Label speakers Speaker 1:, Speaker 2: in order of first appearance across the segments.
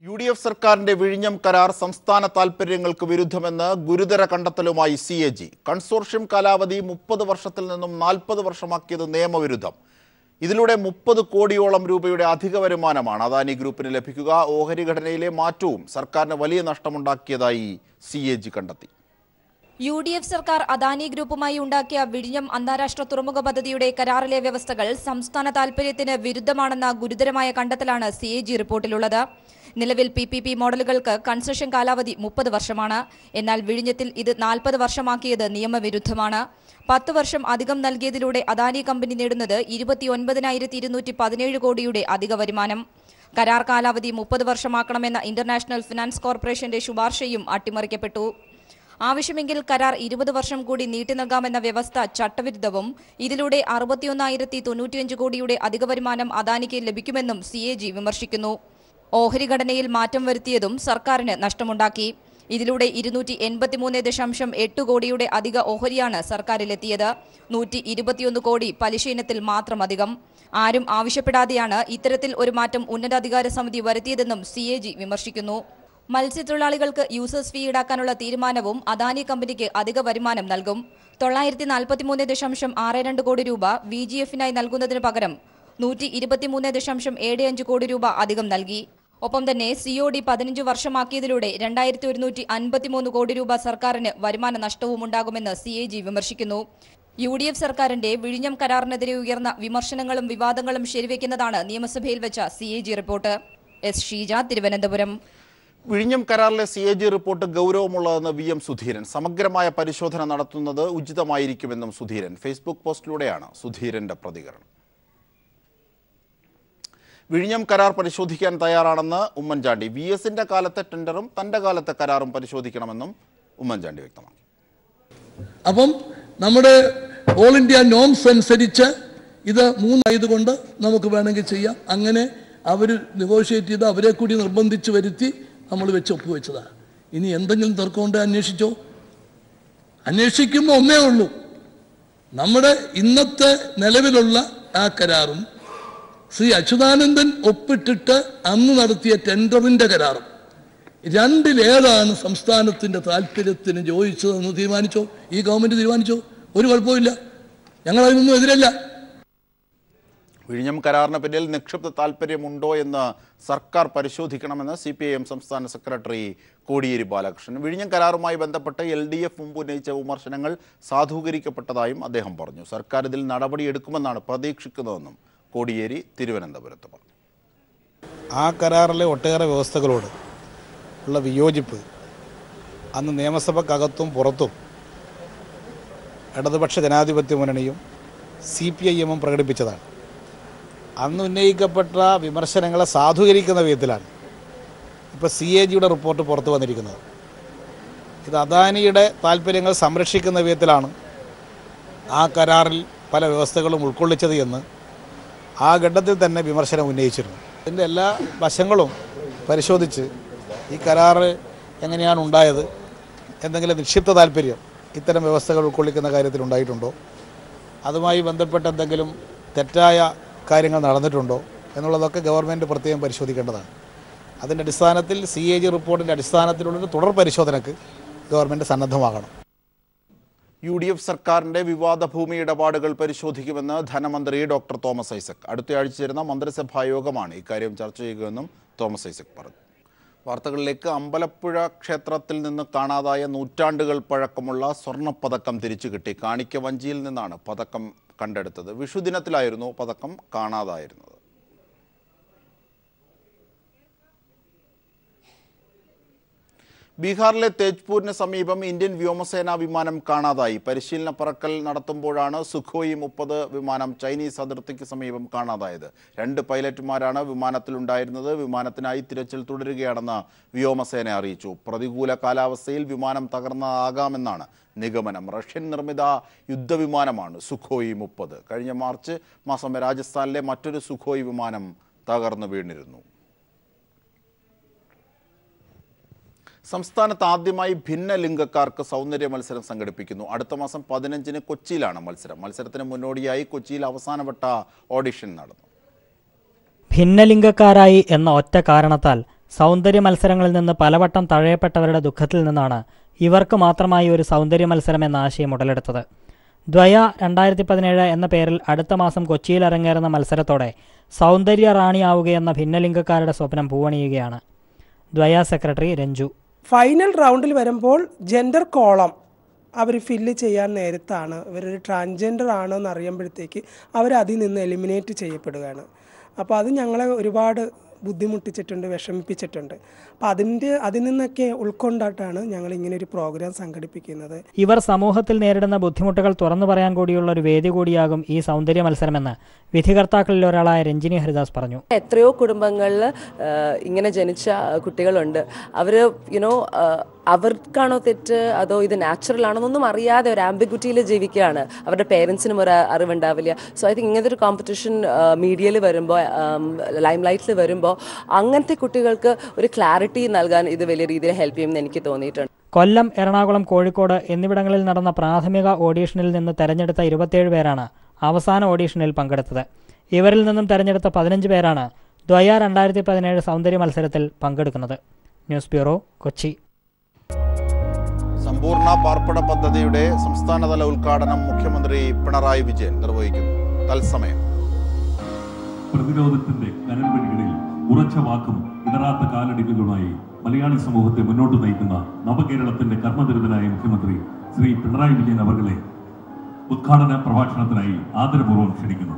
Speaker 1: UDF സർക്കാരിന്റെ വിഴിഞ്ഞം കരാർ സംസ്ഥാന താൽപര്യങ്ങൾക്ക് വിരുദ്ധമെന്ന് ഗുരുതര കണ്ടെത്തലുമായി CAG. കൺസോർഷ്യം കാലാവധി 30 വർഷത്തിൽ നിന്നും 40 വർഷമാക്കിയത് നിയമവിരുദ്ധം. ഇതിലൂടെ 30 കോടിയോളം രൂപയുടെ അധിക വരുമാനമാണ് അദാനി ഗ്രൂപ്പിന് ലഭിക്കുക. ഓഹരി ഘടനയിലെ മാറ്റവും സർക്കാരിന് വലിയ നഷ്ടമുണ്ടാക്കിയതായി CAG കണ്ടെത്തി.
Speaker 2: UDF സർക്കാർ അദാനി ഗ്രൂപ്പുമായി ഉണ്ടാക്കിയ വിഴിഞ്ഞം അന്താരാഷ്ട്ര തുറമുഖ പദ്ധതിയുടെ കരാറിലെ വ്യവസ്ഥകൾ സംസ്ഥാന താൽപര്യത്തിന് വിരുദ്ധമാണെന്ന ഗുരുതരമായ കണ്ടെത്തലാണ് CAG റിപ്പോർട്ടിലുള്ളത്. നിലവിൽ PPP മോഡലുകൾക്ക് കൺസെഷൻ കാലാവധി 30 വർഷമാണ്. എന്നാൽ വിഴിഞ്ഞത്തിൽ ഇത് 40 വർഷമാക്കിയത് നിയമവിരുദ്ധമാണ്. 10 വർഷം അധികം നൽകിയതിലൂടെ അദാനി കമ്പനി നേടുന്നത് 29,217 കോടിയുടെ അധിക വരുമാനം. കരാർ കാലാവധി 30 വർഷമാക്കണമെന്ന ഇന്റർനാഷണൽ ഫിനാൻസ് കോർപ്പറേഷന്റെ ശുപാർശയും അട്ടിമറിക്കപ്പെട്ടു. ആവശ്യമെങ്കിൽ കരാർ 20 വർഷം കൂടി നീട്ടി നൽകാമെന്ന വ്യവസ്ഥ ചട്ടവിരുദ്ധവും ഇതിലൂടെ 61,095 കോടിയുടെ അധിക വരുമാനം അദാനിക്ക് ലഭിക്കുമെന്നും CAG വിമർശിക്കുന്നു. ഓഹരി ഘടനയിൽ മാറ്റം വരുത്തിയതും സർക്കാരിന് നഷ്ടമുണ്ടാക്കി. ഇതിലൂടെ 283.8 കോടിയുടെ അധിക ഓഹരിയാണ് സർക്കാരിലെത്തിയത്. 121 കോടി പലിശ ഇനത്തിൽ മാത്രം അധികം. ആരും ആവശ്യപ്പെടാതെയാണ് ഇത്തരത്തിൽ ഒരു മാറ്റം ഉന്നതാധികാര സമിതി വരുത്തിയതെന്നും CAG വിമർശിക്കുന്നു. മത്സ്യത്തൊഴിലാളികൾക്ക് യൂസേഴ്സ് ഫീ ഈടാക്കാനുള്ള തീരുമാനവും അദാനി കമ്പനിക്ക് അധിക വരുമാനം നൽകും. 943.62 കോടി രൂപ VGFനായി നൽകുന്നതിന് പകരം 123.75 കോടി രൂപ അധികം നൽകി. ഒപ്പം തന്നെ COD 15 വർഷമാക്കിയതിലൂടെ 2,153 കോടി രൂപ സർക്കാരിന് വരുമാന നഷ്ടവും ഉണ്ടാകുമെന്ന് CAG വിമർശിക്കുന്നു. UDF സർക്കാരിന്റെ വിഴിഞ്ഞം കരാറിനെതിരെ ഉയർന്ന വിമർശനങ്ങളും വിവാദങ്ങളും ശരിവെക്കുന്നതാണ് നിയമസഭയിൽ വെച്ച CAG report. S. Sheeja, Thiruvananthapuram.
Speaker 1: വിഴിഞ്ഞം കരാറിലെ CAG റിപ്പോർട്ട് ഗൗരവമുള്ളതെന്ന് VM സുധീരൻ. സമഗ്രമായ പരിശോധന നടത്തുന്നത് ഉചിതമായിരിക്കുമെന്നും സുധീരൻ. ഫേസ്ബുക്ക് പോസ്റ്റിലൂടെയാണ് സുധീരന്റെ പ്രതികരണം. വിഴിഞ്ഞം കരാർ പരിശോധിക്കാൻ തയ്യാറാണെന്ന് ഉമ്മൻചാണ്ടി. VSന്റെ കാലത്തെ ടെൻഡറും തന്റെ കാലത്തെ കരാറും പരിശോധിക്കണമെന്നും ഉമ്മൻചാണ്ടി വ്യക്തമാക്കി.
Speaker 3: അപ്പം നമ്മുടെ ഓൾ ഇന്ത്യ നോംസ് അനുസരിച്ച് ഇത് 3 ആയതുകൊണ്ട് നമുക്ക് വേണമെങ്കിൽ ചെയ്യാം. അങ്ങനെ അവർ നെഗോഷിയേറ്റ് ചെയ്ത് അവരെ കൂടി നിർബന്ധിച്ച് വരുത്തി നമ്മൾ വെച്ച് ഒപ്പുവെച്ചതാണ്. ഇനി എന്തെങ്കിലും തർക്കമുണ്ട് അന്വേഷിച്ചോ. അന്വേഷിക്കുമ്പോൾ ഒന്നേ ഉള്ളൂ, നമ്മുടെ ഇന്നത്തെ നിലവിലുള്ള ആ കരാറും ശ്രീ അച്യുതാനന്ദൻ ഒപ്പിട്ടിട്ട് അന്ന് നടത്തിയ ടെൻഡറിന്റെ കരാറും രണ്ടിലേതാണ് സംസ്ഥാനത്തിന്റെ താല്പര്യത്തിന് യോജിച്ചതെന്ന് തീരുമാനിച്ചോ. ഈ ഗവൺമെന്റ് തീരുമാനിച്ചോ. ഒരു കുഴപ്പമില്ല, ഞങ്ങൾ അതിനൊന്നും എതിരല്ല.
Speaker 1: വിഴിഞ്ഞം കരാറിന് പിന്നിൽ നിക്ഷിപ്ത താൽപ്പര്യമുണ്ടോ എന്ന് സർക്കാർ പരിശോധിക്കണമെന്ന് CPIM സംസ്ഥാന സെക്രട്ടറി കോടിയേരി ബാലകൃഷ്ണൻ. വിഴിഞ്ഞം കരാറുമായി ബന്ധപ്പെട്ട് LDF മുമ്പ് ഉന്നയിച്ച വിമർശനങ്ങൾ സാധൂകരിക്കപ്പെട്ടതായും അദ്ദേഹം പറഞ്ഞു. സർക്കാർ ഇതിൽ നടപടിയെടുക്കുമെന്നാണ് പ്രതീക്ഷിക്കുന്നതെന്നും കോടിയേരി തിരുവനന്തപുരത്ത് പറഞ്ഞു.
Speaker 4: ആ കരാറിലെ ഒട്ടേറെ വ്യവസ്ഥകളോട് ഉള്ള വിയോജിപ്പ് അന്ന് നിയമസഭക്കകത്തും പുറത്തും ഇടതുപക്ഷ ജനാധിപത്യ മുന്നണിയും CPIMും പ്രകടിപ്പിച്ചതാണ്. അന്ന് ഉന്നയിക്കപ്പെട്ട വിമർശനങ്ങളെ സാധൂകരിക്കുന്ന വിധത്തിലാണ് ഇപ്പോൾ CAGയുടെ റിപ്പോർട്ട് പുറത്തു വന്നിരിക്കുന്നത്. ഇത് അദാനിയുടെ താല്പര്യങ്ങൾ സംരക്ഷിക്കുന്ന വിധത്തിലാണ് ആ കരാറിൽ പല വ്യവസ്ഥകളും ഉൾക്കൊള്ളിച്ചത് എന്ന് ആ ഘട്ടത്തിൽ തന്നെ വിമർശനം ഉന്നയിച്ചിരുന്നു. ഇതിൻ്റെ എല്ലാ വശങ്ങളും പരിശോധിച്ച് ഈ കരാർ എങ്ങനെയാണ് ഉണ്ടായത്, എന്തെങ്കിലും നിക്ഷിപ്ത താല്പര്യം ഇത്തരം വ്യവസ്ഥകൾ ഉൾക്കൊള്ളിക്കുന്ന കാര്യത്തിൽ ഉണ്ടായിട്ടുണ്ടോ, അതുമായി ബന്ധപ്പെട്ട് എന്തെങ്കിലും തെറ്റായ കാര്യങ്ങൾ നടന്നിട്ടുണ്ടോ എന്നുള്ളതൊക്കെ ഗവൺമെൻറ് പ്രത്യേകം പരിശോധിക്കേണ്ടതാണ്. അതിൻ്റെ അടിസ്ഥാനത്തിൽ CAG റിപ്പോർട്ടിൻ്റെ അടിസ്ഥാനത്തിലുള്ളൊരു തുടർ പരിശോധനയ്ക്ക് ഗവൺമെൻറ് സന്നദ്ധമാകണം.
Speaker 1: UDF സർക്കാരിന്റെ വിവാദ ഭൂമി ഇടപാടുകൾ പരിശോധിക്കുമെന്ന് ധനമന്ത്രി ഡോക്ടർ തോമസ് ഐസക്. അടുത്തയാഴ്ച ചേരുന്ന മന്ത്രിസഭാ യോഗമാണ് ഇക്കാര്യം ചർച്ച ചെയ്യുകയെന്നും തോമസ് ഐസക് പറഞ്ഞു. വാർത്തകളിലേക്ക്. അമ്പലപ്പുഴ ക്ഷേത്രത്തിൽ നിന്ന് കാണാതായ നൂറ്റാണ്ടുകൾ പഴക്കമുള്ള സ്വർണ്ണപ്പതക്കം തിരിച്ചു കിട്ടി. കാണിക്ക വഞ്ചിയിൽ നിന്നാണ് പതക്കം കണ്ടെടുത്തത്. വിഷുദിനത്തിലായിരുന്നു പതക്കം കാണാതായിരുന്നത്. ബീഹാറിലെ തേജ്പൂരിന് സമീപം ഇന്ത്യൻ വ്യോമസേനാ വിമാനം കാണാതായി. പരിശീലന പറക്കൽ നടത്തുമ്പോഴാണ് സുഖോയ് 30 വിമാനം ചൈനീസ് അതിർത്തിക്ക് സമീപം കാണാതായത്. 2 പൈലറ്റുമാരാണ് വിമാനത്തിലുണ്ടായിരുന്നത്. വിമാനത്തിനായി തിരച്ചിൽ തുടരുകയാണെന്ന് വ്യോമസേന അറിയിച്ചു. പ്രതികൂല കാലാവസ്ഥയിൽ വിമാനം തകർന്നതാകാമെന്നാണ് നിഗമനം. റഷ്യൻ നിർമ്മിത യുദ്ധവിമാനമാണ് സുഖോയ് 30. കഴിഞ്ഞ മാർച്ച് മാസം രാജസ്ഥാനിലെ മറ്റൊരു സുഖോയ് വിമാനം തകർന്നു വീണിരുന്നു. സംസ്ഥാനത്ത് ആദ്യമായി ഭിന്നലിംഗക്കാർക്ക് സൗന്ദര്യ മത്സരം സംഘടിപ്പിക്കുന്നു. അടുത്ത മാസം 15-ന് കൊച്ചിയിലാണ് മത്സരം. മത്സരത്തിന് മുന്നോടിയായി കൊച്ചിയിൽ അവസാനവട്ട ഓഡിഷൻ നടന്നു.
Speaker 5: ഭിന്നലിംഗക്കാരായി എന്ന ഒറ്റ കാരണത്താൽ സൗന്ദര്യ മത്സരങ്ങളിൽ നിന്ന് പലവട്ടം തഴയപ്പെട്ടവരുടെ ദുഃഖത്തിൽ നിന്നാണ് ഇവർക്ക് മാത്രമായി ഒരു സൗന്ദര്യ മത്സരം എന്ന ആശയം ഉടലെടുത്തത്. ദ്വയ 2017 എന്ന പേരിൽ അടുത്ത മാസം കൊച്ചിയിൽ അരങ്ങേറുന്ന മത്സരത്തോടെ സൗന്ദര്യ റാണിയാവുകയെന്ന ഭിന്നലിംഗക്കാരുടെ സ്വപ്നം പൂവണിയുകയാണ്. ദ്വയ സെക്രട്ടറി രഞ്ജു:
Speaker 6: ഫൈനൽ റൗണ്ടിൽ വരുമ്പോൾ ജെൻഡർ കോളം അവർ ഫില്ല് ചെയ്യാൻ നേരത്താണ് ഇവരൊരു ട്രാൻസ്ജെൻഡർ ആണോ എന്ന് അറിയുമ്പോഴത്തേക്ക് അവരതിൽ നിന്ന് എലിമിനേറ്റ് ചെയ്യപ്പെടുകയാണ്. അപ്പോൾ അത് ഞങ്ങളെ ഒരുപാട് ബുദ്ധിമുട്ടിച്ചിട്ടുണ്ട്, വിഷമിപ്പിച്ചിട്ടുണ്ട്. അപ്പോൾ അതിൽ നിന്നൊക്കെ ഉൾക്കൊണ്ടിട്ടാണ് ഞങ്ങൾ ഇങ്ങനെ ഒരു പ്രോഗ്രാം സംഘടിപ്പിക്കുന്നത്.
Speaker 5: ഇവർ സമൂഹത്തിൽ നേരിടുന്ന ബുദ്ധിമുട്ടുകൾ തുറന്നു പറയാൻ കൂടിയുള്ള ഒരു വേദി കൂടിയാകും ഈ സൗന്ദര്യ മത്സരമെന്ന് വിധികർത്താക്കളിൽ ഒരാളായ രഞ്ജിനി ഹരിദാസ് പറഞ്ഞു.
Speaker 7: എത്രയോ കുടുംബങ്ങളിൽ ഇങ്ങനെ ജനിച്ച കുട്ടികളുണ്ട്. അവർ അവർക്കാണോ തെറ്റ് അതോ ഇത് നാച്ചുറൽ ആണോ എന്നൊന്നും അറിയാതെ ഒരു ആംബിഗ്വിറ്റിയിൽ ജീവിക്കുകയാണ്. അവരുടെ പേരൻസിനും ഒരു അറിവുണ്ടാവില്ല. സോ ഐ തിങ്ക് ഇങ്ങനത്തെ ഒരു കോമ്പറ്റീഷൻ മീഡിയയിൽ വരുമ്പോൾ, ലൈം ലൈറ്റിൽ വരുമ്പോൾ അങ്ങനത്തെ കുട്ടികൾക്ക് ഒരു ക്ലാരിറ്റി നൽകാൻ ഇത് വലിയ രീതിയിൽ ഹെൽപ്പ് ചെയ്യുമെന്ന് എനിക്ക് തോന്നിയിട്ടുണ്ട്.
Speaker 5: കൊല്ലം, എറണാകുളം, കോഴിക്കോട് എന്നിവിടങ്ങളിൽ നടന്ന പ്രാഥമിക ഓഡീഷനിൽ നിന്ന് തെരഞ്ഞെടുത്ത 27 പേരാണ് അവസാന ഓഡീഷനിൽ പങ്കെടുത്തത്. ഇവരിൽ നിന്നും തെരഞ്ഞെടുത്ത 15 പേരാണ് ദ്വയ 2017 സൗന്ദര്യ മത്സരത്തിൽ പങ്കെടുക്കുന്നത്. News bureau, Kochi.
Speaker 1: സമ്പൂർണ്ണ പാർപ്പിട പദ്ധതിയുടെ സംസ്ഥാനതല ഉദ്ഘാടനം മുഖ്യമന്ത്രി പിണറായി വിജയൻ നിർവഹിക്കുന്നു. തത്സമയം.
Speaker 8: പ്രതിരോധത്തിന്റെ കനൽവഴികളിൽ ഉറച്ച വാക്കും ഇടറാത്ത കാലടികളുമായി മലയാളി സമൂഹത്തെ മുന്നോട്ട് നയിക്കുന്ന നവകേരളത്തിന്റെ കർമ്മനിരതനായ മുഖ്യമന്ത്രി ശ്രീ പിണറായി വിജയൻ അവരുടെ ഉദ്ഘാടന പ്രഭാഷണത്തിനായി ആദരപൂർവ്വം ക്ഷണിക്കുന്നു.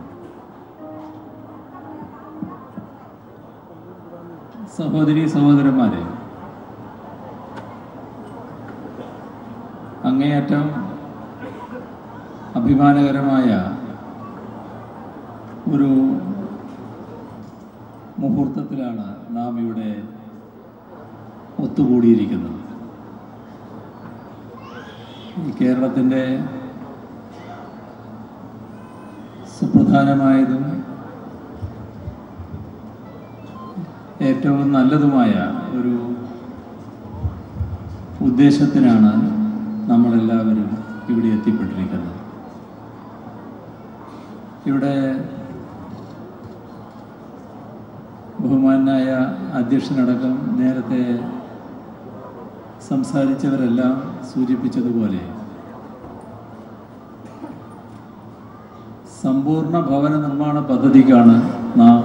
Speaker 9: സഹോദരീ സഹോദരന്മാരെ, അങ്ങേയറ്റം അഭിമാനകരമായ ഒരു മുഹൂർത്തത്തിലാണ് നാം ഇവിടെ ഒത്തുകൂടിയിരിക്കുന്നത്. ഈ കേരളത്തിൻ്റെ സുപ്രധാനമായതും ഏറ്റവും നല്ലതുമായ ഒരു ഉദ്ദേശത്തിനാണ് നമ്മളെല്ലാവരും ഇവിടെ എത്തിപ്പെട്ടിരിക്കുന്നത്. ഇവിടെ ബഹുമാനായ അധ്യക്ഷനടക്കം നേരത്തെ സംസാരിച്ചവരെല്ലാം സൂചിപ്പിച്ചതുപോലെ സമ്പൂർണ്ണ ഭവന നിർമ്മാണ പദ്ധതിക്കാണ് നാം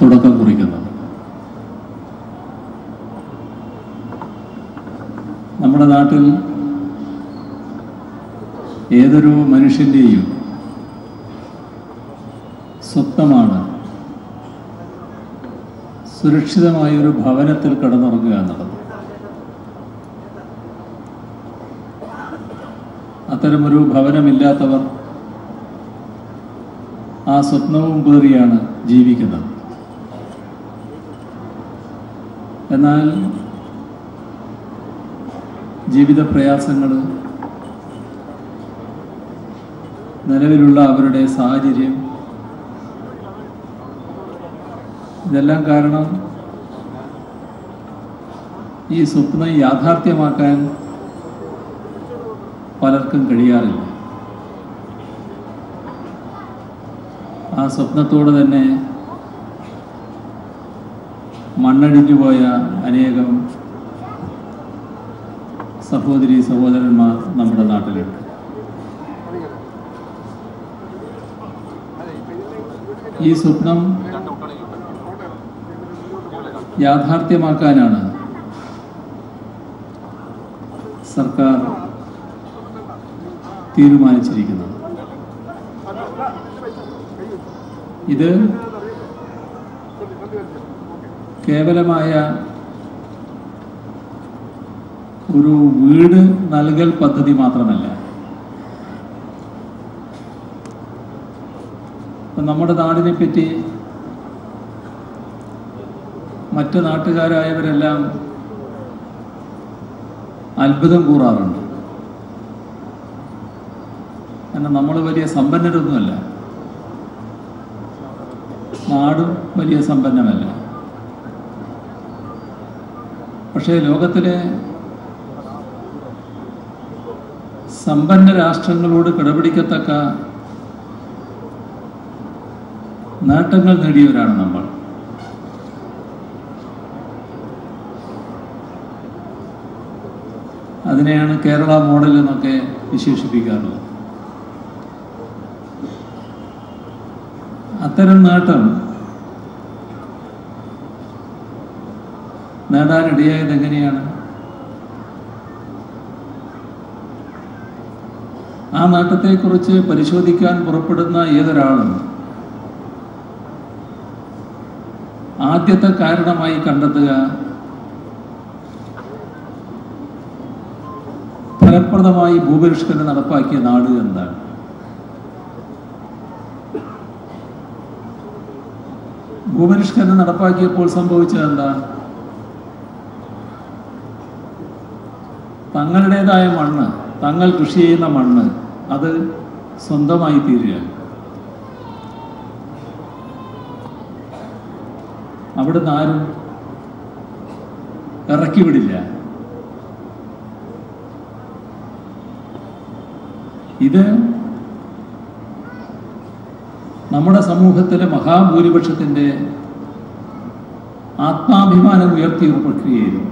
Speaker 9: തുടക്കം കുറിക്കുന്നത്. നമ്മുടെ നാട്ടിൽ ഏതൊരു മനുഷ്യൻ്റെയും സ്വപ്നമാണ് സുരക്ഷിതമായൊരു ഭവനത്തിൽ കിടന്നുറങ്ങുക എന്നുള്ളത്. അത്തരമൊരു ഭവനമില്ലാത്തവർ ആ സ്വപ്നവും പേറിയാണ് ജീവിക്കുന്നത്. എന്നാൽ ജീവിത പ്രയാസങ്ങൾ, നിലവിലുള്ള അവരുടെ സാഹചര്യം, ഇതെല്ലാം കാരണം ഈ സ്വപ്നം യാഥാർത്ഥ്യമാക്കാൻ പലർക്കും കഴിയാറില്ല. ആ സ്വപ്നത്തോടെ തന്നെ മണ്ണടിഞ്ഞു പോയ അനേകം സഹോദരീ സഹോദരന്മാർ നമ്മുടെ നാട്ടിലുണ്ട്. ഈ സ്വപ്നം യാഥാർത്ഥ്യമാക്കാനാണ് സർക്കാർ തീരുമാനിച്ചിരിക്കുന്നത്. ഇത് കേവലമായ ഒരു വീട് നൽകൽ പദ്ധതി മാത്രമല്ല. നമ്മുടെ നാടിനെ പറ്റി മറ്റു നാട്ടുകാരായവരെല്ലാം അത്ഭുതം കൂറാറുണ്ട്. കാരണം നമ്മൾ വലിയ സമ്പന്നരൊന്നുമല്ല, നാടും വലിയ സമ്പന്നമല്ല. പക്ഷേ ലോകത്തിലെ സമ്പന്ന രാഷ്ട്രങ്ങളോട് കിടപിടിക്കത്തക്ക നേട്ടങ്ങൾ നേടിയവരാണ് നമ്മൾ. അതിനെയാണ് കേരള മോഡൽ എന്നൊക്കെ വിശേഷിപ്പിക്കാറുള്ളത്. അത്തരം നേട്ടം നേടാനിടയായത് എങ്ങനെയാണ്? ആ നേട്ടത്തെക്കുറിച്ച് പരിശോധിക്കാൻ പുറപ്പെടുന്ന ഏതൊരാളും ആദ്യത്തെ കാരണമായി കണ്ടെത്തുക ഫലപ്രദമായി ഭൂപരിഷ്കരണം നടപ്പാക്കിയ നാട് എന്താണ്. ഭൂപരിഷ്കരണം നടപ്പാക്കിയപ്പോൾ സംഭവിച്ചത് എന്താ? തങ്ങളുടേതായ മണ്ണ്, തങ്ങൾ കൃഷി ചെയ്യുന്ന മണ്ണ് അത് സ്വന്തമായി തീരുക. അവിടുന്ന് ആരും ഇറക്കി വിടില്ല. ഇത് നമ്മുടെ സമൂഹത്തിലെ മഹാഭൂരിപക്ഷത്തിൻ്റെ ആത്മാഭിമാനം ഉയർത്തിയ ഒരു പ്രക്രിയയായിരുന്നു.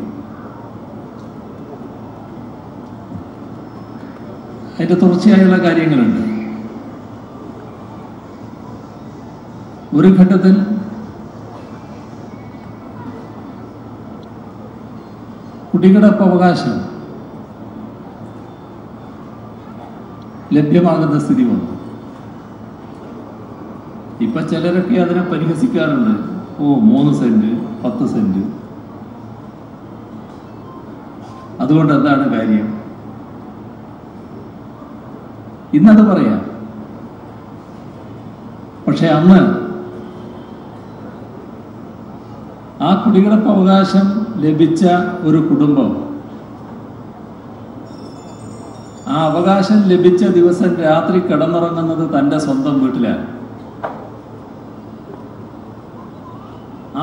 Speaker 9: അതിൻ്റെ തുടർച്ചയായുള്ള കാര്യങ്ങളുണ്ട്. ഒരു ഘട്ടത്തിൽ കുടികിടപ്പ് അവകാശം ലഭ്യമാകുന്ന സ്ഥിതി വന്നു. ഇപ്പൊ ചിലരൊക്കെ അതിനെ പരിഹസിക്കാറുണ്ട്. 3 സെന്റ് 10 സെന്റ്, അതുകൊണ്ട് എന്താണ് കാര്യം? ഇന്നത് പറയാം. പക്ഷെ അന്ന് ആ കുടികിടപ്പ് അവകാശം ലഭിച്ച ഒരു കുടുംബം ആ അവകാശം ലഭിച്ച ദിവസം രാത്രി കിടന്നുറങ്ങുന്നത് തൻ്റെ സ്വന്തം വീട്ടിലാണ്.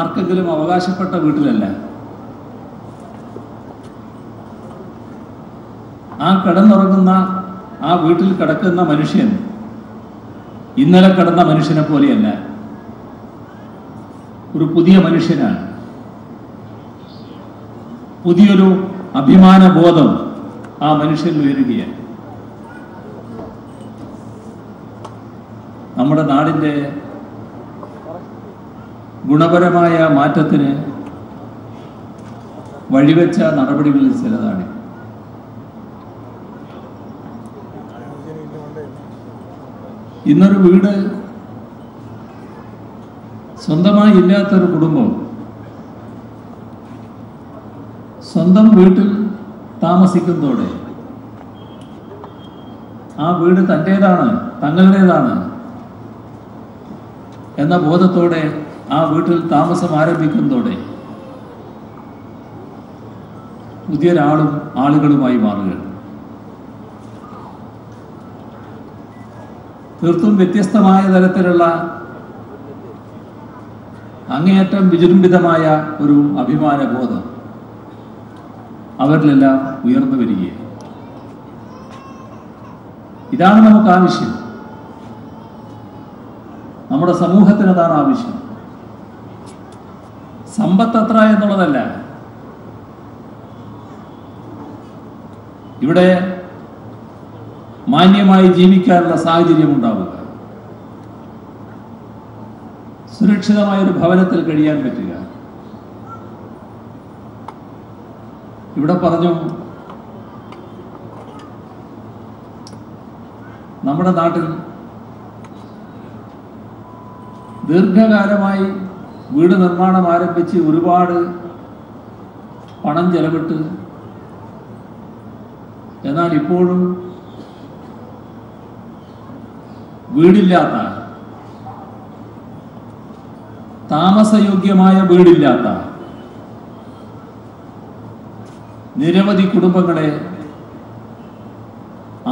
Speaker 9: ആർക്കെങ്കിലും അവകാശപ്പെട്ട വീട്ടിലല്ല. ആ കിടന്നുറങ്ങുന്ന ആ വീട്ടിൽ കിടക്കുന്ന മനുഷ്യൻ ഇന്നലെ കിടന്ന മനുഷ്യനെ പോലെയല്ല, ഒരു പുതിയ മനുഷ്യനാണ്. പുതിയൊരു അഭിമാന ബോധം ആ മനുഷ്യൻ ഉയരുകയാണ്. നമ്മുടെ നാടിൻ്റെ ഗുണപരമായ മാറ്റത്തിന് വഴിവെച്ച നടപടികളിൽ ചിലതാണ്. ഇന്നൊരു വീട് സ്വന്തമായി ഇല്ലാത്തൊരു കുടുംബം സ്വന്തം വീട്ടിൽ താമസിക്കുന്നതോടെ ആ വീട് തൻ്റേതാണ്, തങ്ങളുടേതാണ് എന്ന ബോധത്തോടെ ആ വീട്ടിൽ താമസം ആരംഭിക്കുന്നതോടെ പുതിയൊരാളും ആളുകളുമായി മാറുകയാണ്. തീർത്തും വ്യത്യസ്തമായ തരത്തിലുള്ള അങ്ങേയറ്റം വിജൃംഭിതമായ ഒരു അഭിമാന ബോധം അവരിലെല്ലാം ഉയർന്നു വരികയാണ്. ഇതാണ് നമുക്ക് ആവശ്യം. നമ്മുടെ സമൂഹത്തിന് അതാണ് ആവശ്യം. സമ്പത്ത് എത്ര എന്നുള്ളതല്ല. ഇവിടെ മാന്യമായി ജീവിക്കാനുള്ള സാഹചര്യം ഉണ്ടാവുക, സുരക്ഷിതമായൊരു ഭവനത്തിൽ കഴിയാൻ പറ്റുക. ഇവിടെ പറഞ്ഞു, നമ്മുടെ നാട്ടിൽ ദീർഘകാലമായി വീട് നിർമ്മാണം ആരംഭിച്ച് ഒരുപാട് പണം ചെലവിട്ട് എന്നാൽ ഇപ്പോഴും വീടില്ലാത്ത, താമസയോഗ്യമായ വീടില്ലാത്ത നിരവധി കുടുംബങ്ങളെ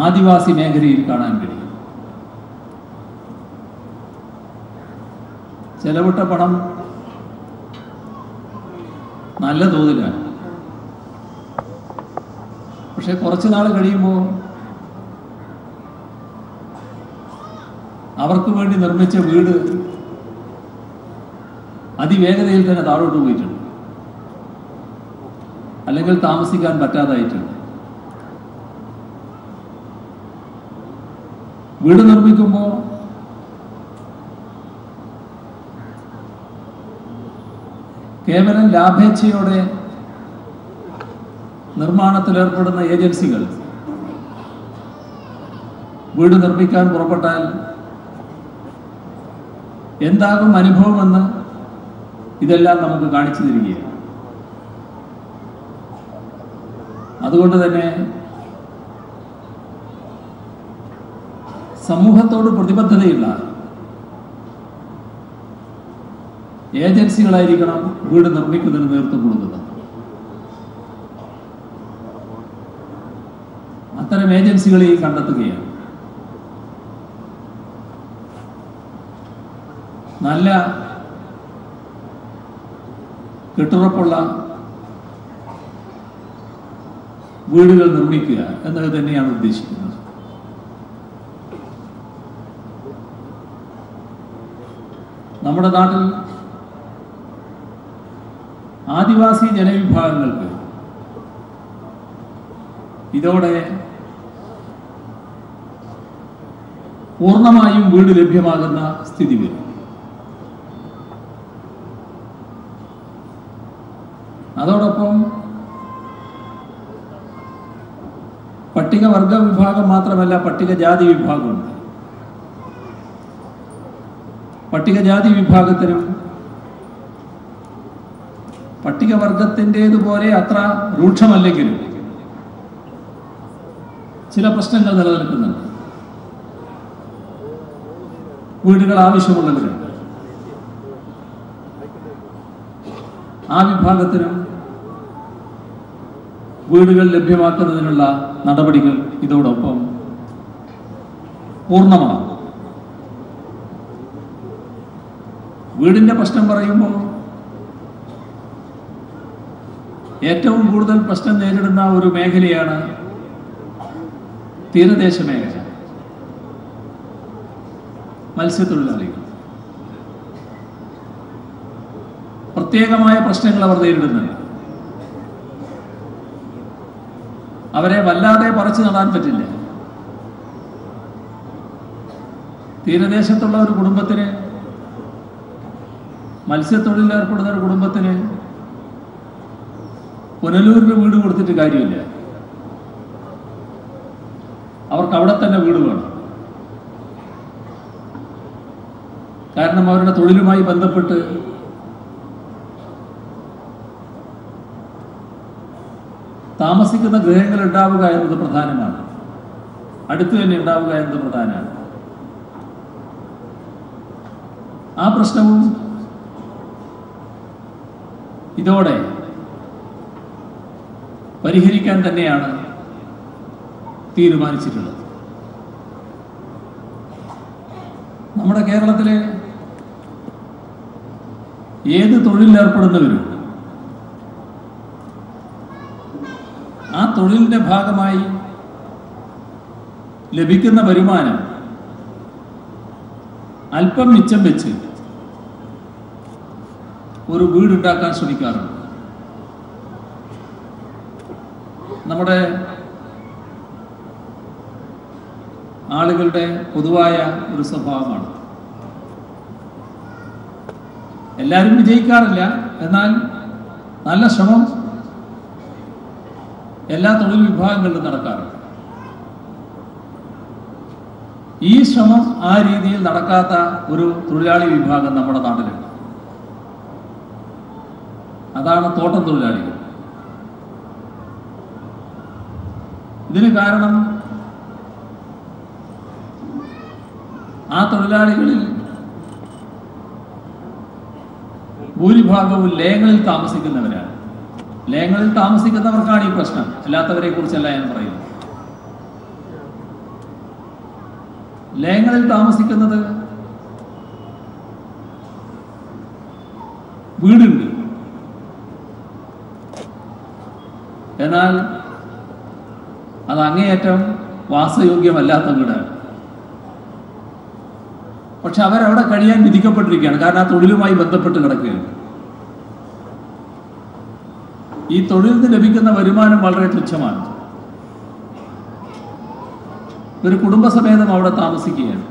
Speaker 9: ആദിവാസി മേഖലയിൽ കാണാൻ കഴിയും. ചെലവിട്ട പണം നല്ല തോതിലാണ്. പക്ഷെ കുറച്ചു നാൾ കഴിയുമ്പോൾ അവർക്ക് വേണ്ടി നിർമ്മിച്ച വീട് അതിവേഗതയിൽ തന്നെ താഴോട്ട് പോയിട്ടുണ്ട്, അല്ലെങ്കിൽ താമസിക്കാൻ പറ്റാതായിട്ടുണ്ട്. വീട് നിർമ്മിക്കുമ്പോൾ കേവലം ലാഭേച്ഛയോടെ നിർമ്മാണത്തിലേർപ്പെടുന്ന ഏജൻസികൾ വീട് നിർമ്മിക്കാൻ പുറപ്പെട്ടാൽ എന്താകും അനുഭവമെന്ന് ഇതെല്ലാം നമുക്ക് കാണിച്ചു തരികയാണ്. അതുകൊണ്ട് തന്നെ സമൂഹത്തോട് പ്രതിബദ്ധതയുള്ള ഏജൻസികളായിരിക്കണം വീട് നിർമ്മിക്കുന്നതിന് നേതൃത്വം കൊടുക്കുന്നത്. അത്തരം ഏജൻസികളെയും കണ്ടെത്തുകയാണ്. നല്ല കെട്ടുറപ്പുള്ള വീടുകൾ നിർമ്മിക്കുക എന്നത് തന്നെയാണ് ഉദ്ദേശിക്കുന്നത്. നമ്മുടെ നാട്ടിൽ ആദിവാസി ജനവിഭാഗങ്ങൾക്ക് ഇതോടെ പൂർണ്ണമായും വീട് ലഭ്യമാകുന്ന സ്ഥിതി വരും. അതോടൊപ്പം പട്ടികവർഗ വിഭാഗം മാത്രമല്ല, പട്ടികജാതി വിഭാഗമുണ്ട്. പട്ടികജാതി വിഭാഗത്തിനും പട്ടികവർഗത്തിൻ്റേതുപോലെ അത്ര രൂക്ഷമല്ലെങ്കിലും ചില പ്രശ്നങ്ങൾ നിലനിൽക്കുന്നുണ്ട്. വീടുകൾ ആവശ്യമുള്ളവരുണ്ട്. ആ വിഭാഗത്തിനും വീടുകൾ ലഭ്യമാക്കുന്നതിനുള്ള നടപടികൾ ഇതോടൊപ്പം പൂർണ്ണമാണ്. വീടിന്റെ പ്രശ്നം പറയുമ്പോൾ ഏറ്റവും കൂടുതൽ പ്രശ്നം നേരിടുന്ന ഒരു മേഖലയാണ് തീരദേശ മേഖല. മത്സ്യത്തൊഴിലാളികൾ പ്രത്യേകമായ പ്രശ്നങ്ങൾ അവർ നേരിടുന്നുണ്ട്. അവരെ വല്ലാതെ പറിച്ചു നടാൻ പറ്റില്ല. തീരദേശത്തുള്ള ഒരു കുടുംബത്തിന്, മത്സ്യത്തൊഴിലിൽ ഏർപ്പെടുന്ന ഒരു കുടുംബത്തിന് പുനലൂരിന് വീട് കൊടുത്തിട്ട് കാര്യമില്ല. അവർക്ക് അവിടെ തന്നെ വീട് വേണം. കാരണം അവരുടെ തൊഴിലുമായി ബന്ധപ്പെട്ട് താമസിക്കുന്ന ഗൃഹങ്ങൾ ഉണ്ടാവുക എന്നത് പ്രധാനമാണ്. അടുത്ത് തന്നെ ഉണ്ടാവുക എന്നത് പ്രധാനമാണ്. ആ പ്രശ്നവും ഇതോടെ പരിഹരിക്കാൻ തന്നെയാണ് തീരുമാനിച്ചിട്ടുള്ളത്. നമ്മുടെ കേരളത്തിലെ ഏത് തൊഴിലിലേർപ്പെടുന്നവരും ആ തൊഴിലിന്റെ ഭാഗമായി ലഭിക്കുന്ന വരുമാനം അല്പം മിച്ചം വെച്ച് ഒരു വീടുണ്ടാക്കാൻ ശ്രമിക്കാറുണ്ട്. നമ്മുടെ ആളുകളുടെ പൊതുവായ ഒരു സ്വഭാവമാണ്. എല്ലാവരും വിജയിക്കാറില്ല, എന്നാൽ നല്ല ശ്രമം എല്ലാ തൊഴിൽ വിഭാഗങ്ങളിലും നടക്കാറുണ്ട്. ഈ ശ്രമം ആ രീതിയിൽ നടക്കാത്ത ഒരു തൊഴിലാളി വിഭാഗം നമ്മുടെ നാട്ടിലുണ്ട്. അതാണ് തോട്ടം തൊഴിലാളികൾ. ഇതിന് കാരണം ആ തൊഴിലാളികളിൽ ഭൂരിഭാഗവും ലയങ്ങളിൽ താമസിക്കുന്നവരാണ്. ലയങ്ങളിൽ താമസിക്കുന്നവർക്കാണ് ഈ പ്രശ്നം, അല്ലാത്തവരെ കുറിച്ചല്ല ഞാൻ പറയുന്നത്. ലയങ്ങളിൽ താമസിക്കുന്നത് വീടുണ്ട്, എന്നാൽ അത് അങ്ങേയറ്റം വാസയോഗ്യമല്ലാത്ത വീടാണ്. പക്ഷെ അവരവിടെ കഴിയാൻ വിധിക്കപ്പെട്ടിരിക്കുകയാണ്. കാരണം ആ തൊഴിലുമായി ബന്ധപ്പെട്ട് കിടക്കുകയാണ്. ഈ തൊഴിലിന് ലഭിക്കുന്ന വരുമാനം വളരെ തുച്ഛമാണ്. ഒരു കുടുംബസമേതം അവിടെ താമസിക്കുകയാണ്.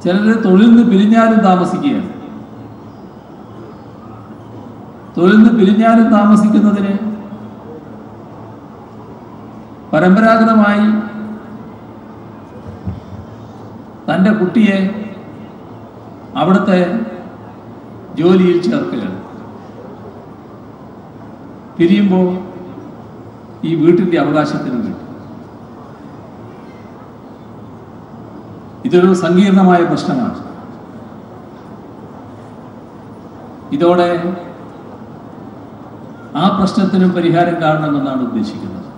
Speaker 9: ചിലർ തൊഴിൽ നിന്ന് പിരിഞ്ഞാലും താമസിക്കുകയാണ്. തൊഴിൽ നിന്ന് പിരിഞ്ഞാലും താമസിക്കുന്നതിന് പരമ്പരാഗതമായി തൻ്റെ കുട്ടിയെ അവിടുത്തെ ജോലിയിൽ ചേർക്കുകയാണ്. പിരിയുമ്പോൾ ഈ വീട്ടിൻ്റെ അവകാശത്തിന് വേണ്ടി. ഇതൊരു സങ്കീർണമായ പ്രശ്നമാണ്. ഇതോടെ ആ പ്രശ്നത്തിനും പരിഹാരം കാണണമെന്നാണ് ഉദ്ദേശിക്കുന്നത്.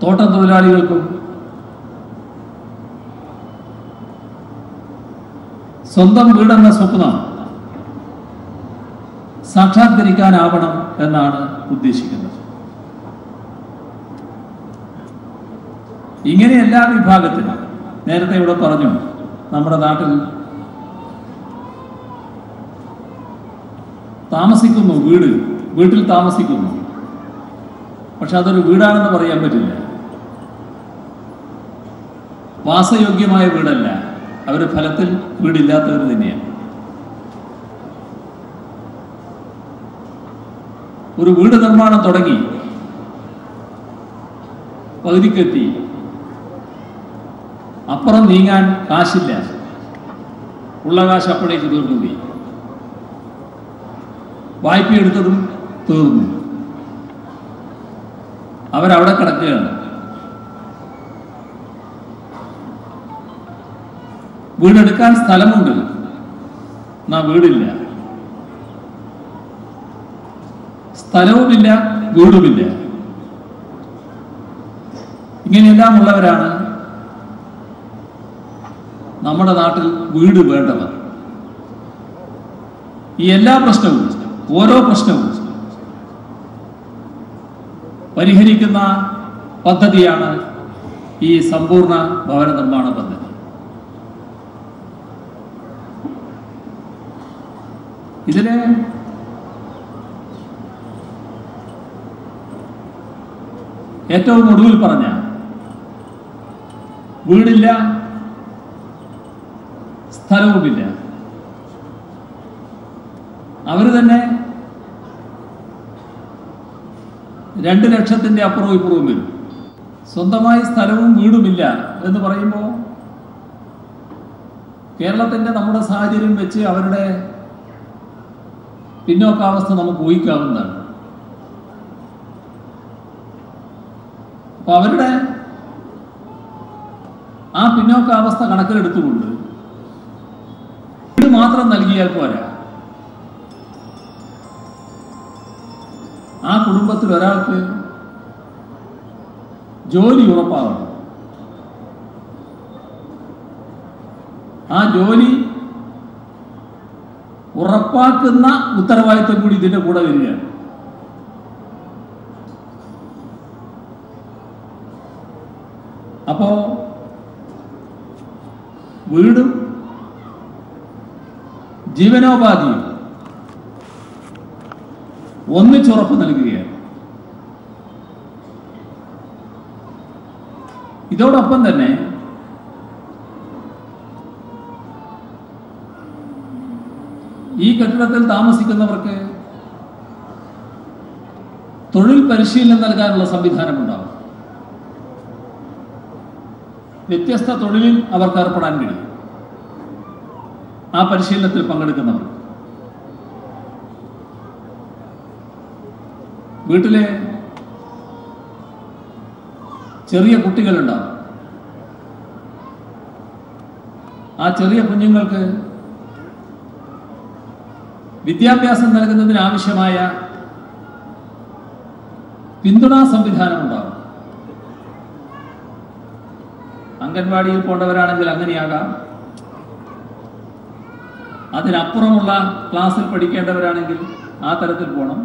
Speaker 9: തോട്ടം തൊഴിലാളികൾക്കും സ്വന്തം വീടെന്ന സ്വപ്നം സാക്ഷാത്കരിക്കാനാവണം എന്നാണ് ഉദ്ദേശിക്കുന്നത്. ഇങ്ങനെ എല്ലാ വിഭാഗത്തിനും, നേരത്തെ ഇവിടെ പറഞ്ഞു, നമ്മുടെ നാട്ടിൽ താമസിക്കുന്നു, വീട്ടിൽ താമസിക്കുന്നു, പക്ഷെ അതൊരു വീടാണെന്ന് പറയാൻ പറ്റില്ല. വാസയോഗ്യമായ വീടല്ല, അവർ ഫലത്തിൽ വീടില്ലാത്തവർ തന്നെയാണ്. ഒരു വീട് നിർമ്മാണം തുടങ്ങി പകുതിക്കെത്തി, അപ്പുറം നീങ്ങാൻ കാശില്ല, ഉള്ള കാശ് അപ്പോഴേക്ക് തീർന്നുപോയി, വായ്പയെടുത്തതും തീർന്നു, അവരവിടെ കിടക്കുകയാണ്. വീടെടുക്കാൻ സ്ഥലമുണ്ട്, എന്നാ വീടില്ല, സ്ഥലവുമില്ല, വീടുമില്ല. ഇങ്ങനെയെല്ലാം ഉള്ളവരാണ് നമ്മുടെ നാട്ടിൽ വീട് വേണ്ടവർ. ഈ എല്ലാ പ്രശ്നവും, ഓരോ പ്രശ്നവും പരിഹരിക്കുന്ന പദ്ധതിയാണ് ഈ സമ്പൂർണ്ണ ഭവന നിർമ്മാണ പദ്ധതി. ഇതിലെ ഏറ്റവും ഒടുവിൽ പറഞ്ഞ വീടില്ല, സ്ഥലവുമില്ല, അവര് തന്നെ 2 ലക്ഷത്തിന്റെ അപ്പുറവും ഇപ്പുറവും വരും. സ്വന്തമായി സ്ഥലവും വീടുമില്ല എന്ന് പറയുമ്പോൾ കേരളത്തിന്റെ നമ്മുടെ സാഹചര്യം വെച്ച് അവരുടെ പിന്നോക്കാവസ്ഥ നമുക്ക് ഊഹിക്കാവുന്നതാണ്. അപ്പൊ അവരുടെ ആ പിന്നോക്കാവസ്ഥ കണക്കിലെടുത്തുകൊണ്ട് വീട് മാത്രം നൽകിയാൽ പോരാ, ആ കുടുംബത്തിൽ ഒരാൾക്ക് ജോലി ഉറപ്പാവണം. ആ ജോലി ഉറപ്പാക്കുന്ന ഉത്തരവാദിത്വം കൂടി ഇതിന്റെ കൂടെ വരികയാണ്. അപ്പോ വീടും ജീവനോപാധിയും ഒന്നിച്ചുറപ്പ് നൽകുകയാണ്. ഇതോടൊപ്പം തന്നെ ഈ കെട്ടിടത്തിൽ താമസിക്കുന്നവർക്ക് തൊഴിൽ പരിശീലനം നൽകാനുള്ള സംവിധാനമുണ്ടാകും. വ്യത്യസ്ത തൊഴിലിൽ അവർക്ക് ഏർപ്പെടാൻ കഴിയും. ആ പരിശീലനത്തിൽ പങ്കെടുക്കുന്നവർ വീട്ടിലെ ചെറിയ കുട്ടികളുണ്ടാവും. ആ ചെറിയ കുഞ്ഞുങ്ങൾക്ക് വിദ്യാഭ്യാസം നൽകുന്നതിനാവശ്യമായ പിന്തുണാ സംവിധാനം ഉണ്ടാവും. അംഗൻവാടിയിൽ പോകേണ്ടവരാണെങ്കിൽ അങ്ങനെയാകാം, അതിനപ്പുറമുള്ള ക്ലാസ്സിൽ പഠിക്കേണ്ടവരാണെങ്കിൽ ആ തരത്തിൽ പോകണം.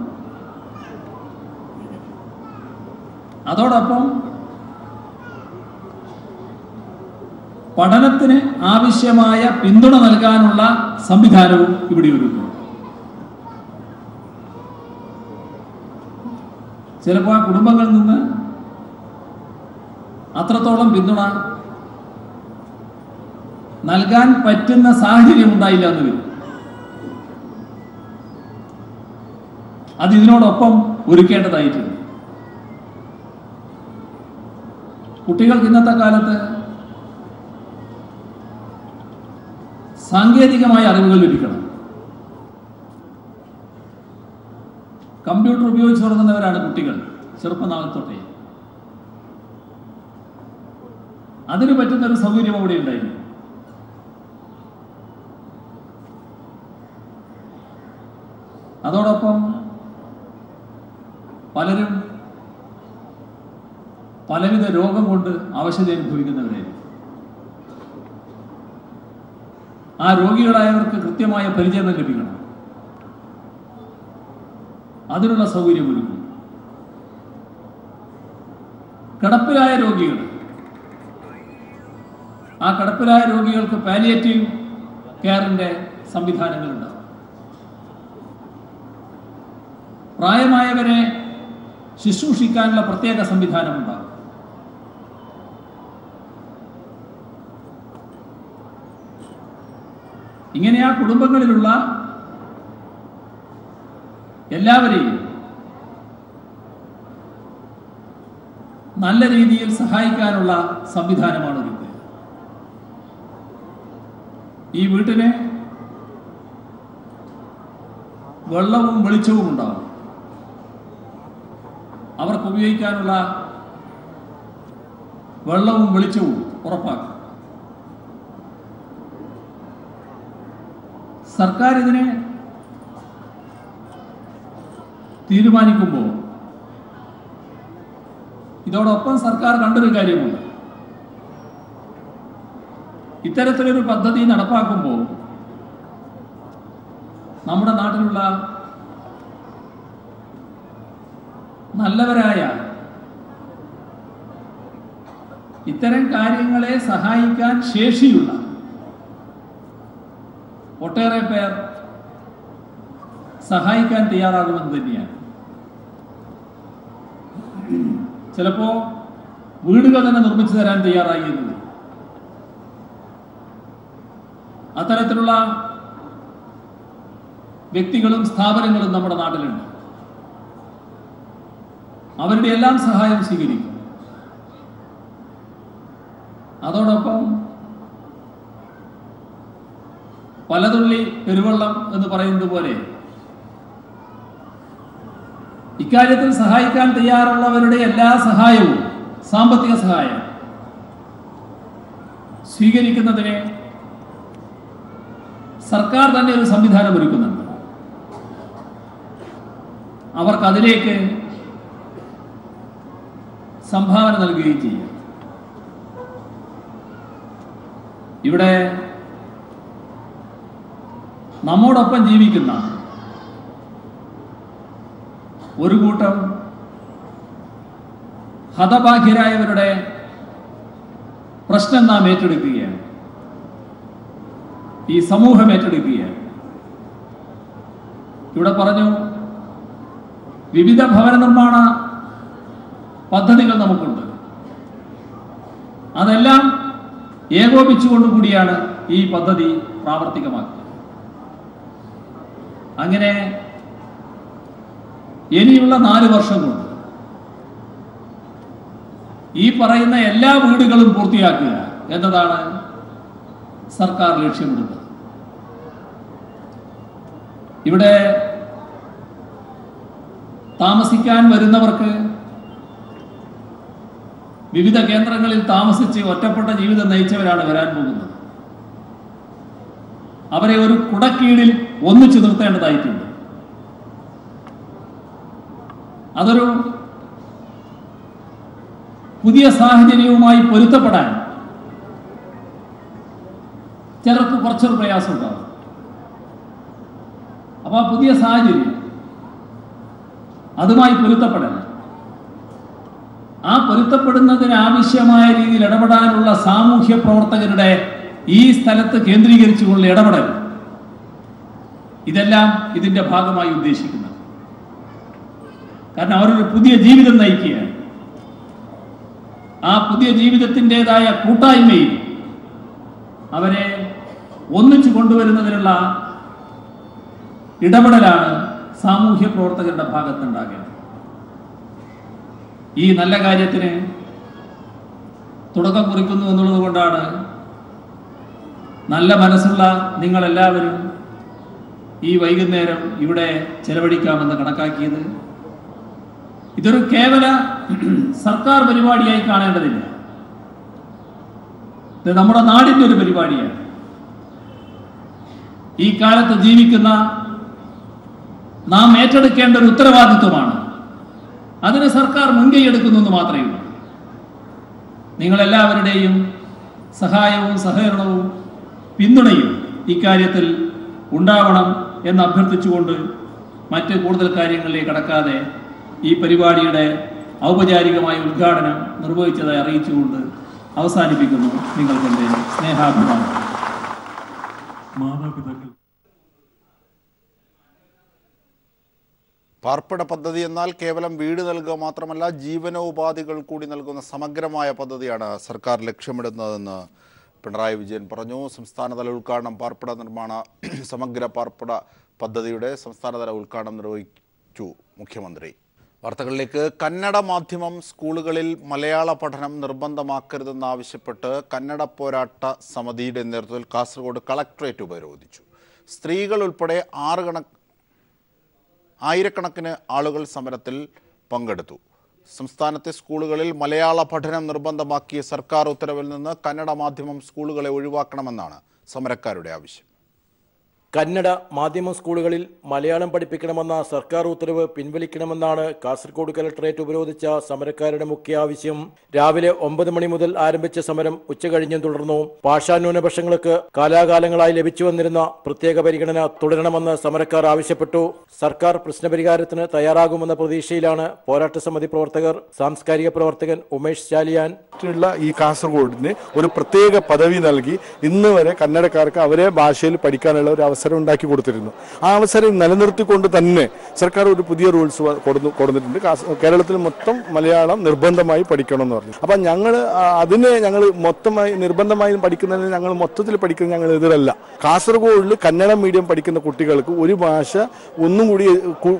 Speaker 9: അതോടൊപ്പം പഠനത്തിന് ആവശ്യമായ പിന്തുണ നൽകാനുള്ള സംവിധാനവും ഇവിടെ ഒരുക്കും. ചിലപ്പോൾ ആ കുടുംബങ്ങളിൽ നിന്ന് അത്രത്തോളം പിന്തുണ നൽകാൻ പറ്റുന്ന സാഹചര്യം ഉണ്ടായില്ല എന്ന് വരും. അത് ഇതിനോടൊപ്പം ഒരുക്കേണ്ടതായിട്ടുണ്ട്. കുട്ടികൾക്ക് ഇന്നത്തെ കാലത്ത് സാങ്കേതികമായ അറിവുകൾ ലഭിക്കണം. കമ്പ്യൂട്ടർ ഉപയോഗിച്ച് തുടങ്ങുന്നവരാണ് കുട്ടികൾ ചെറുപ്പനാളത്തൊട്ടേ. അതിന് പറ്റുന്നൊരു സൗകര്യം അവിടെ ഉണ്ടായിരുന്നു. അതോടൊപ്പം പലരും പലവിധ രോഗം കൊണ്ട് അവശത അനുഭവിക്കുന്നവരായിരുന്നു. ആ രോഗികളായവർക്ക് കൃത്യമായ പരിചരണം ലഭിക്കണം. അതിനുള്ള സൗകര്യം ഒരുക്കും. കിടപ്പിലായ രോഗികൾ, ആ കിടപ്പിലായ രോഗികൾക്ക് പാലിയേറ്റീവ് കെയറിന്റെ സംവിധാനങ്ങളുണ്ടാവും. പ്രായമായവരെ ശുശ്രൂഷിക്കാനുള്ള പ്രത്യേക സംവിധാനമുണ്ടാകും. ഇങ്ങനെ ആ കുടുംബങ്ങളിലുള്ള എല്ലാവരെയും നല്ല രീതിയിൽ സഹായിക്കാനുള്ള സംവിധാനമാണ് ഒരുക്കുക. ഈ വീട്ടിന് വെള്ളവും വെളിച്ചവും ഉണ്ടാവും. അവർക്ക് ഉപയോഗിക്കാനുള്ള വെള്ളവും വെളിച്ചവും ഉറപ്പാക്കും. സർക്കാർ ഇതിനെ തീരുമാനിക്കുമ്പോൾ ഇതോടൊപ്പം സർക്കാർ കണ്ടൊരു കാര്യമുണ്ട്. ഇത്തരത്തിലൊരു പദ്ധതി നടപ്പാക്കുമ്പോൾ നമ്മുടെ നാട്ടിലുള്ള നല്ലവരായ ഇത്തരം കാര്യങ്ങളെ സഹായിക്കാൻ ശേഷിയുള്ള ഒട്ടേറെ പേർ സഹായിക്കാൻ തയ്യാറാകുമെന്ന് തന്നെയാണ്. ചിലപ്പോ വീടുകൾ തന്നെ നിർമ്മിച്ചു തരാൻ തയ്യാറായി എന്നത്. അത്തരത്തിലുള്ള വ്യക്തികളും സ്ഥാപനങ്ങളും നമ്മുടെ നാട്ടിലുണ്ട്. അവരുടെ എല്ലാം സഹായം സ്വീകരിക്കും. അതോടൊപ്പം പലതുള്ളി പെരുവെള്ളം എന്ന് പറയുന്നത് പോലെ ഇക്കാര്യത്തിൽ സഹായിക്കാൻ തയ്യാറുള്ളവരുടെ എല്ലാ സഹായവും, സാമ്പത്തിക സഹായം സ്വീകരിക്കുന്നതിന് സർക്കാർ തന്നെ ഒരു സംവിധാനം ഒരുക്കുന്നുണ്ട്. അവർക്ക് അതിലേക്ക് സംഭാവന നൽകുകയും ചെയ്യും. ഇവിടെ നമ്മോടൊപ്പം ജീവിക്കുന്ന ഒരു കൂട്ടം ഹതഭാഗ്യരായവരുടെ പ്രശ്നം നാം ഏറ്റെടുക്കുകയാണ്. ഈ സമൂഹം ഏറ്റെടുക്കുകയാണ്. ഇവിടെ പറഞ്ഞു, വിവിധ ഭവന നിർമ്മാണ പദ്ധതികൾ നമുക്കുണ്ട്. അതെല്ലാം ഏകോപിച്ചുകൊണ്ടുകൂടിയാണ് ഈ പദ്ധതി പ്രാവർത്തികമാക്കുക. അങ്ങനെ ഇനിയുള്ള 4 വർഷം കൊണ്ട് ഈ പറയുന്ന എല്ലാ വീടുകളും പൂർത്തിയാക്കുക എന്നതാണ് സർക്കാർ ലക്ഷ്യമിടുന്നത്. ഇവിടെ താമസിക്കാൻ വരുന്നവർക്ക് വിവിധ കേന്ദ്രങ്ങളിൽ താമസിച്ച് ഒറ്റപ്പെട്ട ജീവിതം നയിച്ചവരാണ് വരാൻ പോകുന്നത്. അവരെ ഒരു കുടക്കീഴിൽ ഒന്നിച്ചു നിർത്തേണ്ടതായിട്ടുണ്ട്. അതൊരു പുതിയ സാഹചര്യവുമായി പൊരുത്തപ്പെടാൻ ചിലർക്ക് കുറച്ചൊരു പ്രയാസം ഉണ്ടാവും. അപ്പൊ ആ പുതിയ സാഹചര്യം അതുമായി പൊരുത്തപ്പെടൽ, ആ പൊരുത്തപ്പെടുന്നതിന് ആവശ്യമായ രീതിയിൽ ഇടപെടാനുള്ള സാമൂഹ്യ പ്രവർത്തകരുടെ ഈ സ്ഥലത്ത് കേന്ദ്രീകരിച്ചുകൊണ്ടുള്ള ഇടപെടൽ, ഇതെല്ലാം ഇതിന്റെ ഭാഗമായി ഉദ്ദേശിക്കുന്നത്. കാരണം അവരൊരു പുതിയ ജീവിതം നയിക്കുകയാണ്. ആ പുതിയ ജീവിതത്തിൻ്റെതായ കൂട്ടായ്മയിൽ അവരെ ഒന്നിച്ചു കൊണ്ടുവരുന്നതിനുള്ള ഇടപെടലാണ് സാമൂഹ്യ പ്രവർത്തകരുടെ ഭാഗത്തുണ്ടാകേണ്ടത്. ഈ നല്ല കാര്യത്തിന് തുടക്കം കുറിക്കുന്നു എന്നുള്ളത് കൊണ്ടാണ് നല്ല മനസ്സുള്ള നിങ്ങളെല്ലാവരും ഈ വൈകുന്നേരം ഇവിടെ ചെലവഴിക്കാമെന്ന് കണക്കാക്കിയത്. ഇതൊരു കേവല സർക്കാർ പരിപാടിയായി കാണേണ്ടതില്ല. ഇത് നമ്മുടെ നാടിൻ്റെ ഒരു പരിപാടിയാണ്. ഈ കാലത്ത് ജീവിക്കുന്ന നാം ഏറ്റെടുക്കേണ്ട ഒരു ഉത്തരവാദിത്വമാണ്. അതിന് സർക്കാർ മുൻകൈ എടുക്കുന്നു എന്ന് മാത്രമേ ഉള്ളൂ. നിങ്ങളെല്ലാവരുടെയും സഹായവും സഹകരണവും പിന്തുണയും ഇക്കാര്യത്തിൽ ഉണ്ടാവണം എന്ന് അഭ്യർത്ഥിച്ചുകൊണ്ട് മറ്റ് കൂടുതൽ കാര്യങ്ങളിലേക്ക് കടക്കാതെ ഈ പരിപാടിയുടെ ഔപചാരികമായ ഉദ്ഘാടനം നിർവഹിച്ചതായി അറിയിച്ചുകൊണ്ട് അവസാനിപ്പിക്കുന്നു. നിങ്ങൾക്ക് എൻ്റെ സ്നേഹാഭിമാനം.
Speaker 8: മാതാപിതാക്കൾ
Speaker 1: പാർപ്പിട പദ്ധതി എന്നാൽ കേവലം വീട് നൽകുക മാത്രമല്ല, ജീവനോപാധികൾ കൂടി നൽകുന്ന സമഗ്രമായ പദ്ധതിയാണ് സർക്കാർ ലക്ഷ്യമിടുന്നതെന്ന് പിണറായി വിജയൻ പറഞ്ഞു. സംസ്ഥാനതല ഉദ്ഘാടനം പാർപ്പിട നിർമ്മാണ സമഗ്ര പാർപ്പിട പദ്ധതിയുടെ സംസ്ഥാനതല ഉദ്ഘാടനം നിർവഹിച്ചു മുഖ്യമന്ത്രി. വാർത്തകളിലേക്ക്. കന്നഡ മാധ്യമം സ്കൂളുകളിൽ മലയാള പഠനം നിർബന്ധമാക്കരുതെന്നാവശ്യപ്പെട്ട് കന്നഡ പോരാട്ട സമിതിയുടെ നേതൃത്വത്തിൽ കാസർഗോഡ് കളക്ടറേറ്റ് ഉപരോധിച്ചു. സ്ത്രീകൾ ഉൾപ്പെടെ ആയിരക്കണക്കിന് ആളുകൾ സമരത്തിൽ പങ്കെടുത്തു. സംസ്ഥാനത്തെ സ്കൂളുകളിൽ മലയാള പഠനം നിർബന്ധമാക്കിയ സർക്കാർ ഉത്തരവിൽ നിന്ന് കന്നഡ മാധ്യമം സ്കൂളുകളെ ഒഴിവാക്കണമെന്നാണ് സമരക്കാരുടെ ആവശ്യം.
Speaker 10: കന്നഡ മാധ്യമ സ്കൂളുകളിൽ മലയാളം പഠിപ്പിക്കണമെന്ന സർക്കാർ ഉത്തരവ് പിൻവലിക്കണമെന്നാണ് കാസർഗോഡ് കലക്ടറേറ്റ് ഉപരോധിച്ച സമരക്കാരുടെ മുഖ്യ ആവശ്യം. രാവിലെ 9 മണി മുതൽ ആരംഭിച്ച സമരം ഉച്ചകഴിഞ്ഞും തുടർന്നു. ഭാഷാന്യൂനപക്ഷങ്ങൾക്ക് കാലാകാലങ്ങളായി ലഭിച്ചു വന്നിരുന്ന പ്രത്യേക പരിഗണന തുടരണമെന്ന് സമരക്കാർ ആവശ്യപ്പെട്ടു. സർക്കാർ പ്രശ്നപരിഹാരത്തിന് തയ്യാറാകുമെന്ന പ്രതീക്ഷയിലാണ് പോരാട്ട സമിതി പ്രവർത്തകർ. സാംസ്കാരിക പ്രവർത്തകൻ ഉമേഷ് ചാലിയാൻ
Speaker 11: ഈ കാസർഗോഡിന് ഒരു പ്രത്യേക പദവി നൽകി ഇന്ന് വരെ കന്നഡക്കാർക്ക് അവരെ ഭാഷയിൽ പഠിക്കാനുള്ള ഒരു അവസരം ഉണ്ടാക്കി കൊടുത്തിരുന്നു. ആ അവസരം നിലനിർത്തിക്കൊണ്ട് തന്നെ സർക്കാർ ഒരു പുതിയ റൂൾസ് കൊടുത്തിട്ടുണ്ട്. കേരളത്തിൽ മൊത്തം മലയാളം നിർബന്ധമായി പഠിക്കണം എന്ന് പറഞ്ഞു. അപ്പം ഞങ്ങൾ മൊത്തമായി നിർബന്ധമായി പഠിക്കുന്നതിന് ഞങ്ങൾ മൊത്തത്തിൽ പഠിക്കുന്നത് ഞങ്ങൾ എതിരല്ല. കാസർഗോഡിൽ കന്നഡ മീഡിയം പഠിക്കുന്ന കുട്ടികൾക്ക് ഒരു ഭാഷ ഒന്നും കൂടി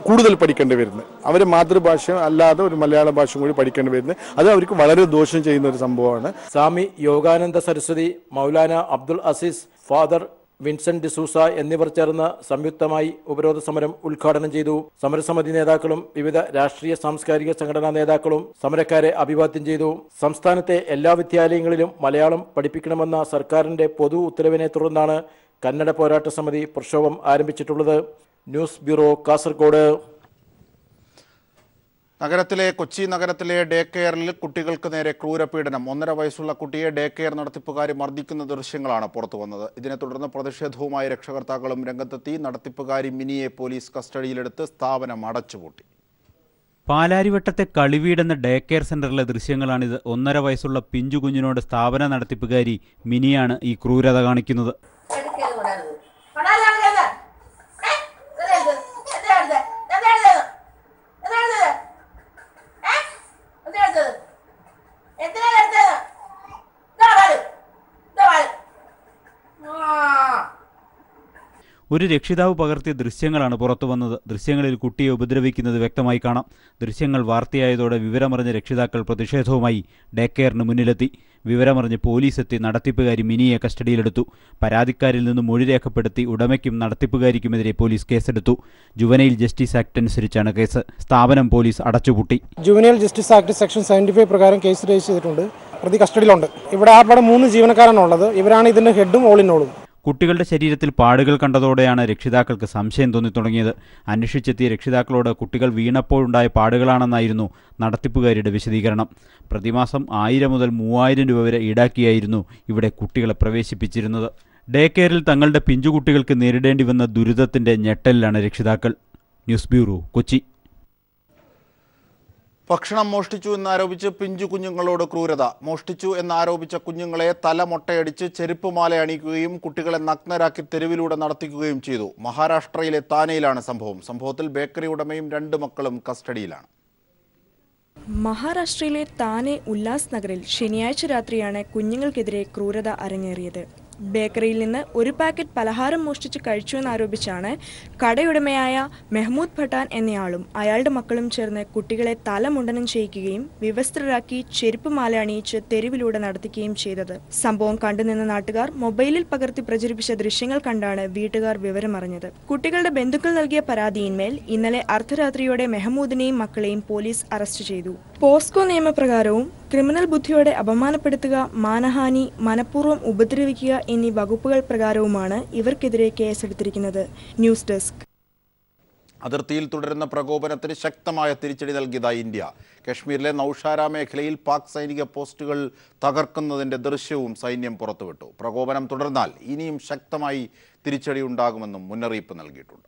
Speaker 11: കൂടുതൽ പഠിക്കേണ്ടി വരുന്നത്, അവരെ മാതൃഭാഷ അല്ലാതെ ഒരു മലയാള ഭാഷ കൂടി പഠിക്കേണ്ടി വരുന്നത്, അത് അവർക്ക് വളരെ ദോഷം ചെയ്യുന്ന ഒരു സംഭവമാണ്.
Speaker 10: സ്വാമി യോഗാനന്ദ സരസ്വതി, മൗലാന അബ്ദുൽ അസീസ്, ഫാദർ വിൻസെന്റ് ഡിസൂസ എന്നിവർ ചേർന്ന് സംയുക്തമായി ഉപരോധ സമരം ഉദ്ഘാടനം ചെയ്തു. സമരസമിതി നേതാക്കളും വിവിധ രാഷ്ട്രീയ സാംസ്കാരിക സംഘടനാ നേതാക്കളും സമരക്കാരെ അഭിവാദ്യം ചെയ്തു. സംസ്ഥാനത്തെ എല്ലാ വിദ്യാലയങ്ങളിലും മലയാളം പഠിപ്പിക്കണമെന്ന സർക്കാരിന്റെ പൊതു ഉത്തരവിനെ തുടർന്നാണ് കന്നഡ പോരാട്ട സമിതി പ്രക്ഷോഭം ആരംഭിച്ചിട്ടുള്ളത്. News bureau, Kasaragod.
Speaker 1: കൊച്ചി നഗരത്തിലെ ഡേ കെയറിൽ കുട്ടികൾക്ക് നേരെ ക്രൂരപീഡനം. 1.5 വയസ്സുള്ള കുട്ടിയെ ഡേ കെയർ നടത്തിപ്പുകാരി മർദ്ദിക്കുന്ന ദൃശ്യങ്ങളാണ് പുറത്തു വന്നത്. ഇതിനെ തുടർന്ന് പ്രതിഷേധവുമായി രക്ഷകർത്താക്കളും രംഗത്തെത്തി. നടത്തിപ്പുകാരി മിനിയെ പോലീസ് കസ്റ്റഡിയിലെടുത്ത് സ്ഥാപനം അടച്ചുപൂട്ടി.
Speaker 12: പാലാരിവട്ടത്തെ കളിവീടെന്ന ഡേ കെയർ സെന്ററിലെ ദൃശ്യങ്ങളാണിത്. 1.5 വയസ്സുള്ള പിഞ്ചു കുഞ്ഞിനോട് സ്ഥാപന നടത്തിപ്പുകാരി മിനിയാണ് ഈ ക്രൂരത കാണിക്കുന്നത്. ഒരു രക്ഷിതാവ് പകർത്തിയ ദൃശ്യങ്ങളാണ് പുറത്തു വന്നത്. ദൃശ്യങ്ങളിൽ കുട്ടിയെ ഉപദ്രവിക്കുന്നത് വ്യക്തമായി കാണാം. ദൃശ്യങ്ങൾ വാർത്തയായതോടെ വിവരമറിഞ്ഞ രക്ഷിതാക്കൾ പ്രതിഷേധവുമായി ഡേ കെയറിന് മുന്നിലെത്തി. വിവരമറിഞ്ഞ് പോലീസെത്തി നടത്തിപ്പുകാരി മിനിയെ കസ്റ്റഡിയിലെടുത്തു. പരാതിക്കാരിൽ നിന്ന് മൊഴി രേഖപ്പെടുത്തി ഉടമയ്ക്കും നടത്തിപ്പുകാരിക്കുമെതിരെ പോലീസ് കേസെടുത്തു. ജുവനൈൽ ജസ്റ്റിസ് ആക്ട് അനുസരിച്ചാണ് കേസ്. സ്ഥാപനം പോലീസ് അടച്ചുപൂട്ടി.
Speaker 13: ജുവനൈൽ ജസ്റ്റിസ് ആക്ട് സെക്ഷൻ 75 പ്രകാരം കേസ് രജിസ്റ്റർ ചെയ്തിട്ടുണ്ട്. പ്രതി കസ്റ്റഡിയിലുണ്ട്. ഇവിടെ 3 ജീവനക്കാരാണുള്ളത്. ഇവരാണ് ഇതിന്റെ ഹെഡും ഓൾ ഇൻ ഓളും.
Speaker 12: കുട്ടികളുടെ ശരീരത്തിൽ പാടുകൾ കണ്ടതോടെയാണ് രക്ഷിതാക്കൾക്ക് സംശയം തോന്നിത്തുടങ്ങിയത്. അന്വേഷിച്ചെത്തിയ രക്ഷിതാക്കളോട് കുട്ടികൾ വീണപ്പോഴുണ്ടായ പാടുകളാണെന്നായിരുന്നു നടത്തിപ്പുകാരിയുടെ വിശദീകരണം. പ്രതിമാസം 1000 മുതൽ 3000 രൂപ വരെ ഈടാക്കിയായിരുന്നു ഇവിടെ കുട്ടികളെ പ്രവേശിപ്പിച്ചിരുന്നത്. ഡേ കെയറിൽ തങ്ങളുടെ പിഞ്ചുകുട്ടികൾക്ക് നേരിടേണ്ടി വന്ന ദുരിതത്തിന്റെ ഞെട്ടലിലാണ് രക്ഷിതാക്കൾ. News bureau, Kochi.
Speaker 1: ഭക്ഷണം മോഷ്ടിച്ചു എന്നാരോപിച്ച് പിഞ്ചു കുഞ്ഞുങ്ങളോട് ക്രൂരത. മോഷ്ടിച്ചു എന്നാരോപിച്ച കുഞ്ഞുങ്ങളെ തല മൊട്ടയടിച്ച് ചെരുപ്പുമാല അണിയിക്കുകയും കുട്ടികളെ നഗ്നരാക്കി തെരുവിലൂടെ നടത്തിക്കുകയും ചെയ്തു. മഹാരാഷ്ട്രയിലെ താനെയിലാണ് സംഭവം. സംഭവത്തിൽ ബേക്കറി ഉടമയും 2 മക്കളും കസ്റ്റഡിയിലാണ്.
Speaker 14: മഹാരാഷ്ട്രയിലെ താനെ ഉല്ലാസ് നഗറിൽ ശനിയാഴ്ച രാത്രിയാണ് കുഞ്ഞുങ്ങൾക്കെതിരെ ക്രൂരത അരങ്ങേറിയത്. ബേക്കറിയിൽ നിന്ന് ഒരു പാക്കറ്റ് പലഹാരം മോഷ്ടിച്ച് കഴിച്ചുവെന്നാരോപിച്ചാണ് കടയുടമയായ മെഹ്മൂദ് പഠാൻ എന്നയാളും അയാളുടെ മക്കളും ചേർന്ന് കുട്ടികളെ തലമുണ്ടനം ചെയ്യിക്കുകയും വിവസ്ത്രരാക്കി ചെരുപ്പ് മാല അണിയിച്ച് തെരുവിലൂടെ നടത്തിക്കുകയും ചെയ്തത്. സംഭവം കണ്ടുനിന്ന നാട്ടുകാർ മൊബൈലിൽ പകർത്തി പ്രചരിപ്പിച്ച ദൃശ്യങ്ങൾ കണ്ടാണ് വീട്ടുകാർ വിവരമറിഞ്ഞത്. കുട്ടികളുടെ ബന്ധുക്കൾ നൽകിയ പരാതിയിന്മേൽ ഇന്നലെ അർദ്ധരാത്രിയോടെ മെഹ്മൂദിനെയും മക്കളെയും പോലീസ് അറസ്റ്റ് ചെയ്തു. പോസ്കോ നിയമപ്രകാരവും ക്രിമിനൽ ബുദ്ധിയോടെ അപമാനപ്പെടുത്തുക, മാനഹാനി, മനഃപൂർവ്വം ഉപദ്രവിക്കുക എന്നീ വകുപ്പുകൾ പ്രകാരവുമാണ് ഇവർക്കെതിരെ കേസെടുത്തിരിക്കുന്നത്. News desk.
Speaker 1: അതിർത്തിയിൽ തുടരുന്ന പ്രകോപനത്തിന് ശക്തമായ തിരിച്ചടി നൽകിയതായി ഇന്ത്യ. കശ്മീരിലെ നൌഷാര മേഖലയിൽ പാക് സൈനിക പോസ്റ്റുകൾ തകർക്കുന്നതിന്റെ ദൃശ്യവും സൈന്യം പുറത്തുവിട്ടു. പ്രകോപനം തുടർന്നാൽ ഇനിയും ശക്തമായി തിരിച്ചടി ഉണ്ടാകുമെന്നും മുന്നറിയിപ്പ് നൽകിയിട്ടുണ്ട്.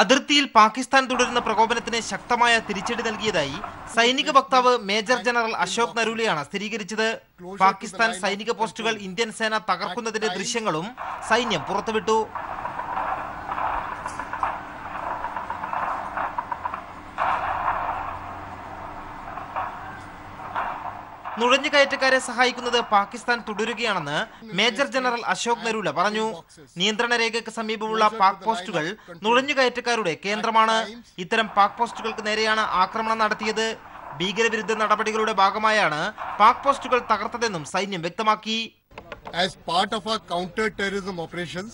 Speaker 15: അതിർത്തിയിൽ പാകിസ്ഥാൻ തുടരുന്ന പ്രകോപനത്തിന് ശക്തമായ തിരിച്ചടി നൽകിയതായി സൈനിക വക്താവ് മേജർ ജനറൽ അശോക് നരൂലെയാണ് സ്ഥിരീകരിച്ചത്. പാകിസ്ഥാൻ സൈനിക പോസ്റ്റുകൾ ഇന്ത്യൻ സേന തകർക്കുന്നതിന്റെ ദൃശ്യങ്ങളും സൈന്യം പുറത്തുവിട്ടു. നുഴഞ്ഞുകയറ്റക്കാരെ സഹായിക്കുന്നത് പാകിസ്ഥാൻ തുടരുകയാണെന്ന് മേജർ ജനറൽ അശോക് നരൂല പറഞ്ഞു. നിയന്ത്രണ രേഖയ്ക്ക് സമീപമുള്ള പാക് പോസ്റ്റുകൾ നുഴഞ്ഞുകയറ്റക്കാരുടെ കേന്ദ്രമാണ്. ഇത്തരം പാക് പോസ്റ്റുകൾക്ക് നേരെയാണ് ആക്രമണം നടത്തിയത്. ഭീകരവിരുദ്ധ നടപടികളുടെ ഭാഗമായാണ് പാക് പോസ്റ്റുകൾ തകർത്തതെന്നും സൈന്യം വ്യക്തമാക്കി.
Speaker 16: As part of our counter-terrorism operations,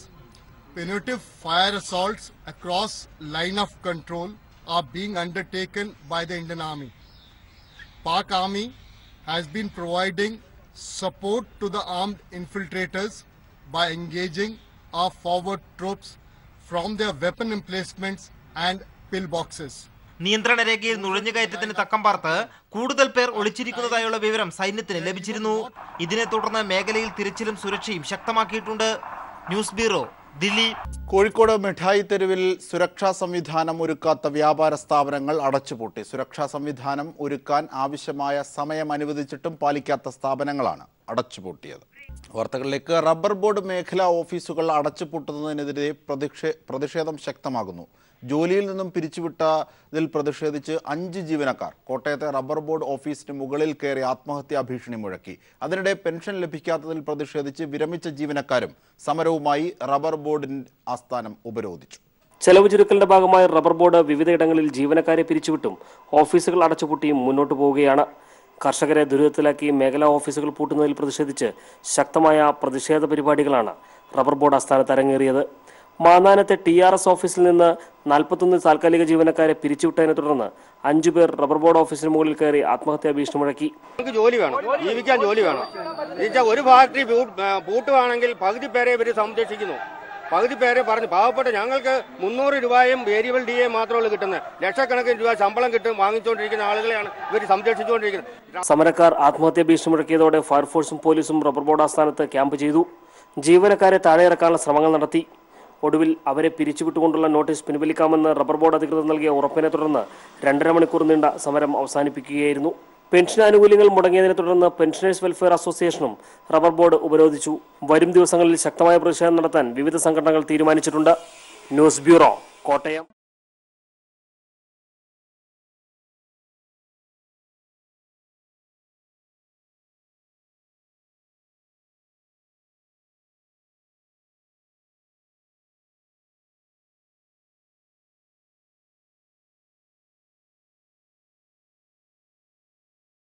Speaker 16: punitive fire assaults across line of control are being undertaken by the Indian Army. Pak Army has been providing support to the armed infiltrators by engaging our forward troops from their weapon emplacements and pillboxes.
Speaker 15: നിയന്ത്രണ രേഖയിൽ നുഴഞ്ഞുകയറ്റത്തിന് തക്കം പാർത്ത് കൂടുതൽ പേർ ഒളിച്ചിരിക്കുന്നതായുള്ള വിവരം സൈന്യത്തിന് ലഭിച്ചിരുന്നു. ഇതിനെ തുടർന്ന് മേഖലയിൽ തിരച്ചിലും സുരക്ഷയും ശക്തമാക്കിയിട്ടുണ്ട്. News bureau, Delhi.
Speaker 1: കോഴിക്കോട് മിഠായി തെരുവിൽ സുരക്ഷാ സംവിധാനം ഒരുക്കാത്ത വ്യാപാര സ്ഥാപനങ്ങൾ അടച്ചുപൂട്ടി. സുരക്ഷാ സംവിധാനം ഒരുക്കാൻ ആവശ്യമായ സമയം അനുവദിച്ചിട്ടും പാലിക്കാത്ത സ്ഥാപനങ്ങളാണ് അടച്ചുപൂട്ടിയത്. വാർത്തകളിലേക്ക്. റബ്ബർ ബോർഡ് മേഖലാ ഓഫീസുകൾ അടച്ചുപൂട്ടുന്നതിനെതിരെ പ്രതിഷേധം ശക്തമാകുന്നു. ജോലിയിൽ നിന്നും പിരിച്ചുവിട്ടതിൽ പ്രതിഷേധിച്ച് 5 ജീവനക്കാർ കോട്ടയത്തെ റബ്ബർ ബോർഡ് ഓഫീസിന് മുകളിൽ കയറി ആത്മഹത്യാ ഭീഷണി മുഴക്കി. അതിനിടെ പെൻഷൻ ലഭിക്കാത്തതിൽ പ്രതിഷേധിച്ച് വിരമിച്ച ജീവനക്കാരും സമരവുമായി റബ്ബർ ബോർഡിന്റെ ആസ്ഥാനം ഉപരോധിച്ചു.
Speaker 17: ചെലവ് ചുരുക്കലിന്റെ ഭാഗമായി റബ്ബർ ബോർഡ് വിവിധയിടങ്ങളിൽ ജീവനക്കാരെ പിരിച്ചുവിട്ടും ഓഫീസുകൾ അടച്ചുപൂട്ടിയും മുന്നോട്ടു പോവുകയാണ്. കർഷകരെ ദുരിതത്തിലാക്കി മേഖലാ ഓഫീസുകൾ പൂട്ടുന്നതിൽ പ്രതിഷേധിച്ച് ശക്തമായ പ്രതിഷേധ പരിപാടികളാണ് റബ്ബർ ബോർഡ് ആസ്ഥാനത്ത് അരങ്ങേറിയത്. മാന്നാനത്തെ TRS ഓഫീസിൽ നിന്ന് 41 താൽക്കാലിക ജീവനക്കാരെ പിരിച്ചുവിട്ടതിനെ തുടർന്ന് 5 പേർ റബ്ബർ ബോർഡ് ഓഫീസിന് മുകളിൽ കയറി ആത്മഹത്യാ ഭീഷണി മുഴക്കി.
Speaker 18: ജോലി വേണം, ജീവിക്കാൻ ജോലി വേണം. ഒരു ഫാക്ടറി പൂട്ടുവാണെങ്കിൽ പകുതി പേരെ ഇവർ സംരക്ഷിക്കുന്നു, പകുതി പേരെ പറഞ്ഞു പാവപ്പെട്ട ഞങ്ങൾക്ക് 300 രൂപയും വേരിയബിൾ DA മാത്രമേ കിട്ടുന്നത്. ലക്ഷക്കണക്കിന് രൂപ ശമ്പളം വാങ്ങിച്ചുകൊണ്ടിരിക്കുന്ന ആളുകളെയാണ് ഇവർ സംരക്ഷിച്ചുകൊണ്ടിരിക്കുന്നത്.
Speaker 17: സമരക്കാർ ആത്മഹത്യാ ഭീഷണി മുഴക്കിയതോടെ ഫയർഫോഴ്സും പോലീസും റബ്ബർ ബോർഡ് ആസ്ഥാനത്ത് ക്യാമ്പ് ചെയ്തു. ജീവനക്കാരെ താഴെ ഇറക്കാനുള്ള ശ്രമങ്ങൾ നടത്തി. ഒടുവിൽ അവരെ പിരിച്ചുവിട്ടുകൊണ്ടുള്ള നോട്ടീസ് പിൻവലിക്കാമെന്ന് റബ്ബർ ബോർഡ് അധികൃതർ നൽകിയ ഉറപ്പിനെ തുടർന്ന് 2.5 മണിക്കൂർ നീണ്ട സമരം അവസാനിപ്പിക്കുകയായിരുന്നു. പെൻഷൻ ആനുകൂല്യങ്ങൾ മുടങ്ങിയതിനെ തുടർന്ന് പെൻഷനേഴ്സ് വെൽഫെയർ അസോസിയേഷനും റബ്ബർ ബോർഡ് ഉപരോധിച്ചു. വരും ദിവസങ്ങളിൽ ശക്തമായ പ്രതിഷേധം നടത്താൻ വിവിധ സംഘടനകൾ തീരുമാനിച്ചിട്ടുണ്ട്. News bureau, Kottayam.